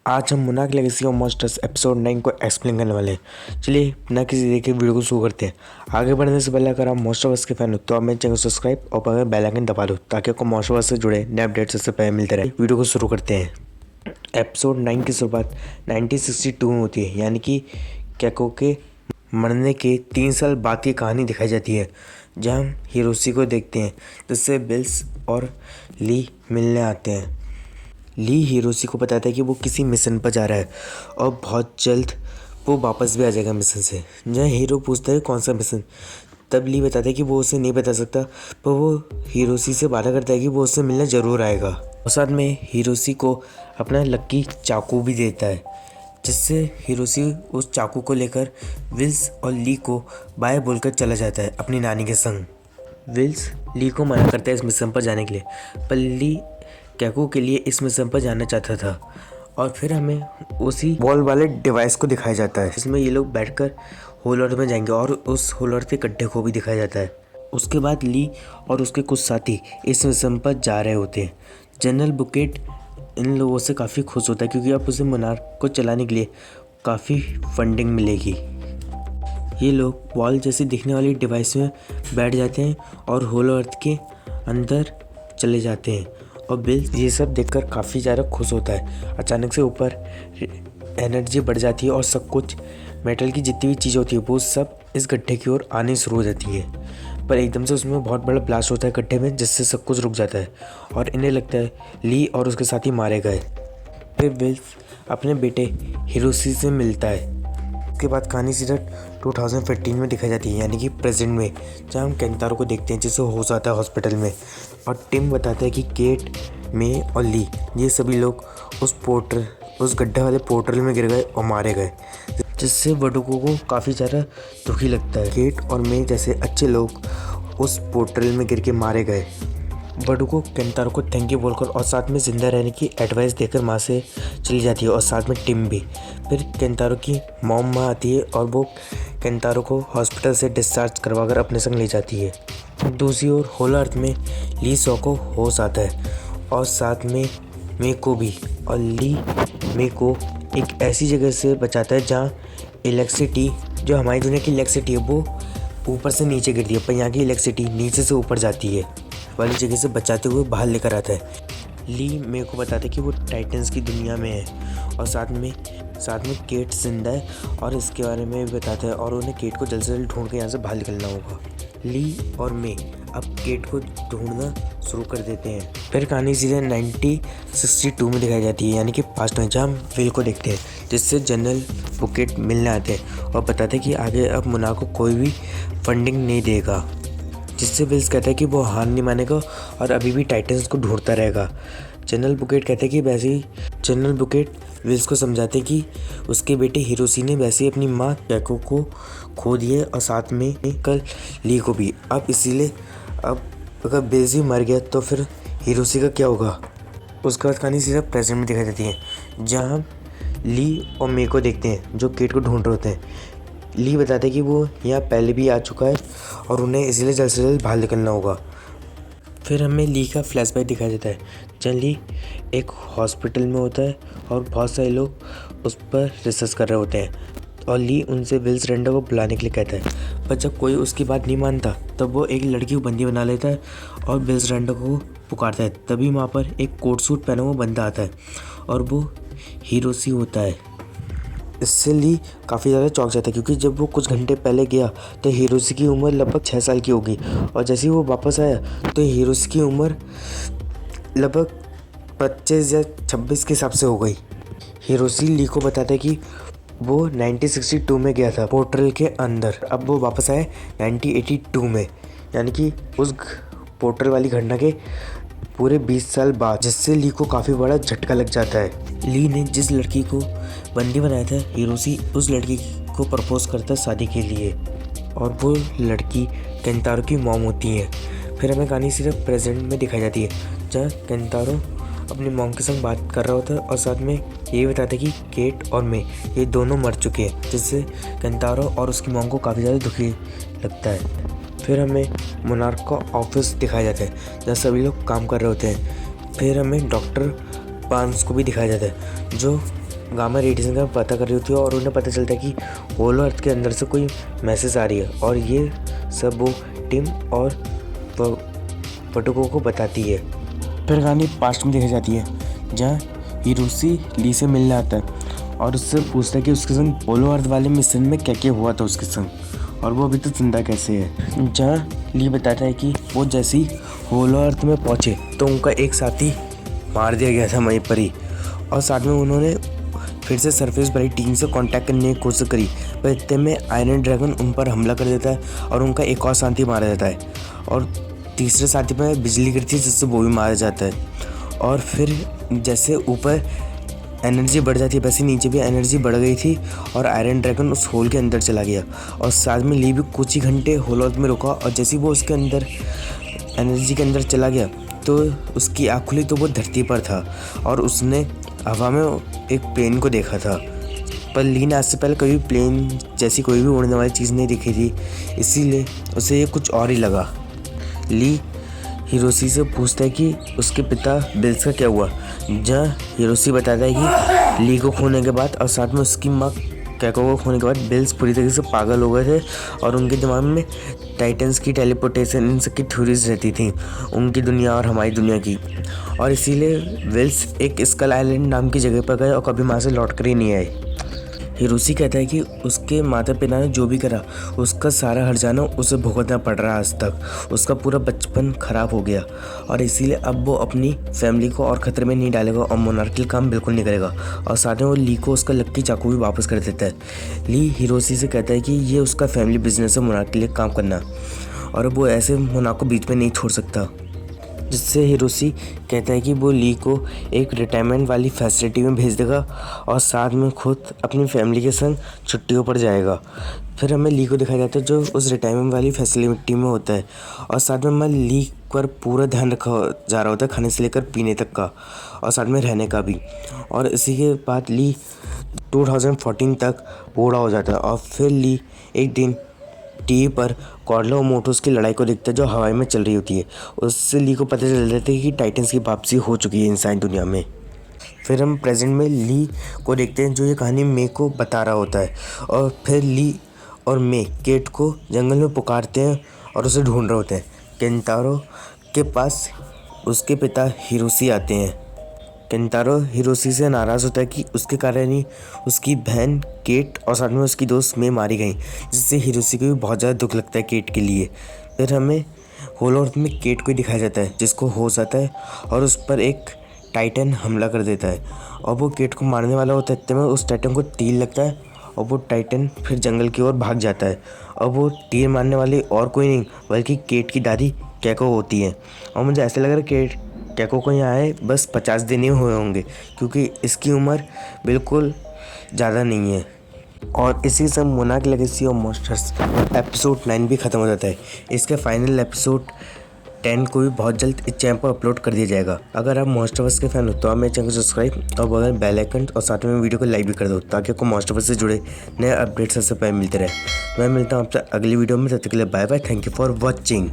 आज हम monarch legacy of monsters episode 9 को एक्सप्लेन करने वाले हैं। चलिए बिना किसी देखे वीडियो को शुरू करते हैं। आगे बढ़ने से पहले अगर आप मॉन्स्टरवर्स के फैन हो तो आप मेरे चैनल को सब्सक्राइब और बगल बेल आइकन दबा दो ताकि आपको मॉन्स्टरवर्स से जुड़े नए अपडेट्स सबसे पहले मिलते रहे। वीडियो को शुरू करते हैं। एपिसोड 9 की शुरुआत 1962 में होती है, यानी कि कैको के मरने के 3 साल बाद की कहानी दिखाई जाती है, जहाँ हम हिरोशी को देखते हैं जिससे बिल्स और ली मिलने आते हैं। ली हिरोशी को बताता है कि वो किसी मिशन पर जा रहा है और बहुत जल्द वो वापस भी आ जाएगा मिशन से। जहाँ हीरो पूछता है कौन सा मिशन, तब ली बताता है कि वो उसे नहीं बता सकता, पर वो हिरोशी से वादा करता है कि वो उससे मिलने ज़रूर आएगा। और साथ में हिरोशी को अपना लक्की चाकू भी देता है, जिससे हिरोशी उस चाकू को लेकर विल्स और ली को बाय बोलकर चला जाता है अपनी नानी के संग। विल्स ली को मना करता है इस मिशन पर जाने के लिए, पर ली कैको के लिए इस मिशन पर जाना चाहता था। और फिर हमें उसी बॉल वाले डिवाइस को दिखाया जाता है, इसमें ये लोग बैठकर होल अर्थ में जाएंगे और उस होल अर्थ के गड्ढे को भी दिखाया जाता है। उसके बाद ली और उसके कुछ साथी इस मिशन पर जा रहे होते हैं। जनरल बुकेट इन लोगों से काफ़ी खुश होता है क्योंकि अब उसे मोनार्क को चलाने के लिए काफ़ी फंडिंग मिलेगी। ये लोग बॉल जैसी दिखने वाली डिवाइस में बैठ जाते हैं और होल अर्थ के अंदर चले जाते हैं। और बिल ये सब देखकर काफ़ी ज़्यादा खुश होता है। अचानक से ऊपर एनर्जी बढ़ जाती है और सब कुछ मेटल की जितनी भी चीज़ें होती है वो सब इस गड्ढे की ओर आने शुरू हो जाती है। पर एकदम से उसमें बहुत बड़ा ब्लास्ट होता है गड्ढे में, जिससे सब कुछ रुक जाता है और इन्हें लगता है ली और उसके साथी मारे गए। फिर बिल अपने बेटे हिरोशी से मिलता है। उसके बाद कहानी सीधा 2015 में दिखाई जाती है, यानी कि प्रेजेंट में, जहाँ हम केंतारो को देखते हैं जिसे हो जाता है हॉस्पिटल में। और टिम बताता है कि केट, मे और ली ये सभी लोग उस गड्ढे वाले पोर्टल में गिर गए और मारे गए, जिससे वडुको को काफ़ी ज़्यादा दुखी लगता है। केट और मे जैसे अच्छे लोग उस पोर्टल में गिर के मारे गए। वडुको केंतारो को थैंक यू बोलकर और साथ में ज़िंदा रहने की एडवाइस देकर माँ से चली जाती है, और साथ में टिम भी। फिर केंतारो की मॉम माँ आती है और वो केंतारो को हॉस्पिटल से डिस्चार्ज करवाकर अपने संग ले जाती है। दूसरी ओर होल अर्थ में ली सॉ को होश आता है और साथ में मे को भी। और ली मे को एक ऐसी जगह से बचाता है जहाँ इलेक्ट्रिसिटी, जो हमारी दुनिया की इलेक्ट्रिसिटी है, वो ऊपर से नीचे गिरती है, पर यहाँ की इलेक्ट्रिसिटी नीचे से ऊपर जाती है वाली जगह से बचाते हुए बाहर लेकर आता है। ली मे को बताता है कि वो टाइटन्स की दुनिया में है और साथ में केट जिंदा है और इसके बारे में भी बताता है, और उन्हें केट को जल्द से जल्द ढूंढ के यहाँ से बाहर निकलना होगा। ली और मे अब केट को ढूंढना शुरू कर देते हैं। फिर कहानी सीधे 1962 में दिखाई जाती है, यानी कि पास्ट में, जहाँ हम विल को देखते हैं जिससे जनरल बुकेट मिलने आते हैं और बताते हैं कि आगे अब मोनार्क को कोई भी फंडिंग नहीं देगा, जिससे विल्स कहता है कि वो हार नहीं मानेगा और अभी भी टाइटन्स को ढूंढता रहेगा। जनरल बुकेट कहते हैं कि वैसे ही जनरल बुकेट विल्स को समझाते कि उसके बेटे हिरोशी ने वैसे ही अपनी माँ कैको को खो दिया और साथ में कल ली को भी। अब इसीलिए अब अगर विल्स ही मर गया तो फिर हिरोशी का क्या होगा। उसके बाद कहानी सीधा प्रेजेंट में दिखाई देती है, जहाँ ली और मे को देखते हैं जो केट को ढूंढ रहे होते हैं। ली बताते हैं कि वो यहाँ पहले भी आ चुका है और उन्हें इसलिए जल्द से जल्द बाहर निकलना होगा। फिर हमें ली का फ्लैशबैक दिखाई देता है, जहाँ ली एक हॉस्पिटल में होता है और बहुत सारे लोग उस पर रिसर्च कर रहे होते हैं, और ली उनसे विल्स रेंडो को बुलाने के लिए कहता है। पर जब कोई उसकी बात नहीं मानता तब वो एक लड़की को बंदी बना लेता है और विल्स रेंडो को पुकारता है। तभी वहाँ पर एक कोट सूट पहना हुआ बंदा आता है और वो हिरोशी होता है। इससे ली काफ़ी ज़्यादा चौंक जाता है, क्योंकि जब वो कुछ घंटे पहले गया तो हिरोशी की उम्र लगभग 6 साल की होगी, और जैसे ही वो वापस आया तो हिरोशी की उम्र लगभग 25 या 26 के हिसाब से हो गई। हिरोशी ली को बताता है कि वो 1962 में गया था पोर्टल के अंदर, अब वो वापस आया 1982 में, यानी कि उस पोर्टल वाली घटना के पूरे 20 साल बाद, जिससे ली को काफ़ी बड़ा झटका लग जाता है। ली ने जिस लड़की को बंदी बनाया था हिरोशी, उस लड़की को प्रपोज करता है शादी के लिए, और वो लड़की केंतारो की मॉम होती है। फिर हमें कहानी सिर्फ प्रेजेंट में दिखाई जाती है, जहाँ केंतारो अपनी मॉम के संग बात कर रहा होता है और साथ में ये बताता है कि केट और मे ये दोनों मर चुके हैं, जिससे केंतारो और उसकी मॉम को काफ़ी ज़्यादा दुखी लगता है। फिर हमें मोनार्क का ऑफिस दिखाया जाता है, जहाँ सभी लोग काम कर रहे होते हैं। फिर हमें डॉक्टर बार्न्स को भी दिखाया जाता है, जो गामा रेडिएशन का पता कर रही होती है और उन्हें पता चलता है कि होलो अर्थ के अंदर से कोई मैसेज आ रही है और ये सब वो टिम और पटुको को बताती है। फिर कहानी पास्ट में देखी जाती है जहाँ हिरोशी ली से मिलने आता है और उससे पूछता है कि उसके संग होलो अर्थ वाले मिशन में क्या क्या हुआ था उसके संग और वो अभी तक जिंदा कैसे है। जहाँ ली बताता है कि वो जैसे ही होलो अर्थ में पहुँचे तो उनका एक साथी मार दिया गया था वहीं पर ही और साथ में उन्होंने फिर से सरफेस वाली टीम से कांटेक्ट करने की कोशिश करी, पर इतने में आयरन ड्रैगन उन पर हमला कर देता है और उनका एक और साथी मारा जाता है और तीसरे साथी पर बिजली गिरती है जिससे वो भी मारा जाता है। और फिर जैसे ऊपर एनर्जी बढ़ जाती है वैसे नीचे भी एनर्जी बढ़ गई थी और आयरन ड्रैगन उस होल के अंदर चला गया और साथ में ली भी कुछ ही घंटे होल अर्थ में रुका और जैसे वो उसके अंदर एनर्जी के अंदर चला गया तो उसकी आँख खुली तो वो धरती पर था और उसने हवा में एक प्लेन को देखा था। पर ली ने आज से पहले कभी प्लेन जैसी कोई भी उड़ने वाली चीज़ नहीं देखी थी, इसीलिए उसे ये कुछ और ही लगा। ली हिरोशी से पूछता है कि उसके पिता बिल्स का क्या हुआ, जहाँ हिरोशी बताता है कि ली को खोने के बाद और साथ में उसकी माँ कैको को खोने के बाद बिल्स पूरी तरीके से पागल हो गए थे और उनके दिमाग में टाइटन्स की टेलीपोर्टेशन इन सब की थ्योरीज रहती थी, उनकी दुनिया और हमारी दुनिया की। और इसीलिए विल्स एक स्कल आइलैंड नाम की जगह पर गए और कभी वहाँ से लौट कर ही नहीं आए। हिरोशी कहता है कि उसके माता पिता ने जो भी करा उसका सारा हर्जाना उसे भुगतना पड़ रहा है आज तक, उसका पूरा बचपन खराब हो गया और इसीलिए अब वो अपनी फैमिली को और ख़तरे में नहीं डालेगा और मोनार्किल काम बिल्कुल नहीं करेगा। और साथ में वो ली को उसका लक्की चाकू भी वापस कर देता है। ली हिरोशी से कहता है कि ये उसका फैमिली बिजनेस है मोनार्क के लिए काम करना और वो ऐसे मोनार्क को बीच में नहीं छोड़ सकता, जिससे हिरोशी कहता है कि वो ली को एक रिटायरमेंट वाली फैसिलिटी में भेज देगा और साथ में खुद अपनी फैमिली के संग छुट्टियों पर जाएगा। फिर हमें ली को दिखाया जाता है जो उस रिटायरमेंट वाली फैसिलिटी में होता है और साथ में हमें ली पर पूरा ध्यान रखा जा रहा होता है, खाने से लेकर पीने तक का और साथ में रहने का भी। और इसी के बाद ली 2014 तक बूढ़ा हो जाता है और फिर ली एक दिन टीवी पर कॉर्डला और मोटोस की लड़ाई को देखता है जो हवाई में चल रही होती है। उससे ली को पता चल जाता है कि टाइटन्स की वापसी हो चुकी है इंसान दुनिया में। फिर हम प्रेजेंट में ली को देखते हैं जो ये कहानी मे को बता रहा होता है और फिर ली और मे केट को जंगल में पुकारते हैं और उसे ढूंढ रहे होते हैं। केंतारो के पास उसके पिता हिरोशी आते हैं। केंतारो हिरोशी से नाराज़ होता है कि उसके कारण ही उसकी बहन केट और साथ में उसकी दोस्त मे मारी गई, जिससे हिरोशी को भी बहुत ज़्यादा दुख लगता है केट के लिए। फिर हमें होलो अर्थ में केट को दिखाया जाता है जिसको होश आता है और उस पर एक टाइटन हमला कर देता है और वो केट को मारने वाला होता है। इतने में उस टाइटन को तीर लगता है और वो टाइटन फिर जंगल की ओर भाग जाता है और वो तीर मारने वाली और कोई नहीं बल्कि केट की दादी कैको होती है। और मुझे ऐसा लग रहा है कैको को यहाँ आए बस 50 दिन ही हुए होंगे क्योंकि इसकी उम्र बिल्कुल ज़्यादा नहीं है। और इसी से monarch legacy of monsters episode 9 भी ख़त्म हो जाता है। इसके फाइनल एपिसोड 10 को भी बहुत जल्द इस चैनल पर अपलोड कर दिया जाएगा। अगर आप मॉन्स्टरवर्स के फैन हो तो आप मेरे चैनल को सब्सक्राइब और बगल बेल आइकन और साथ में वीडियो को लाइक भी कर दो ताकि आपको मॉन्स्टरवर्स से जुड़े नए अपडेट्स सबसे पहले मिलते रहे। मैं मिलता हूँ आपसे अगली वीडियो में, तब तक के लिए bye bye. Thank you for watching.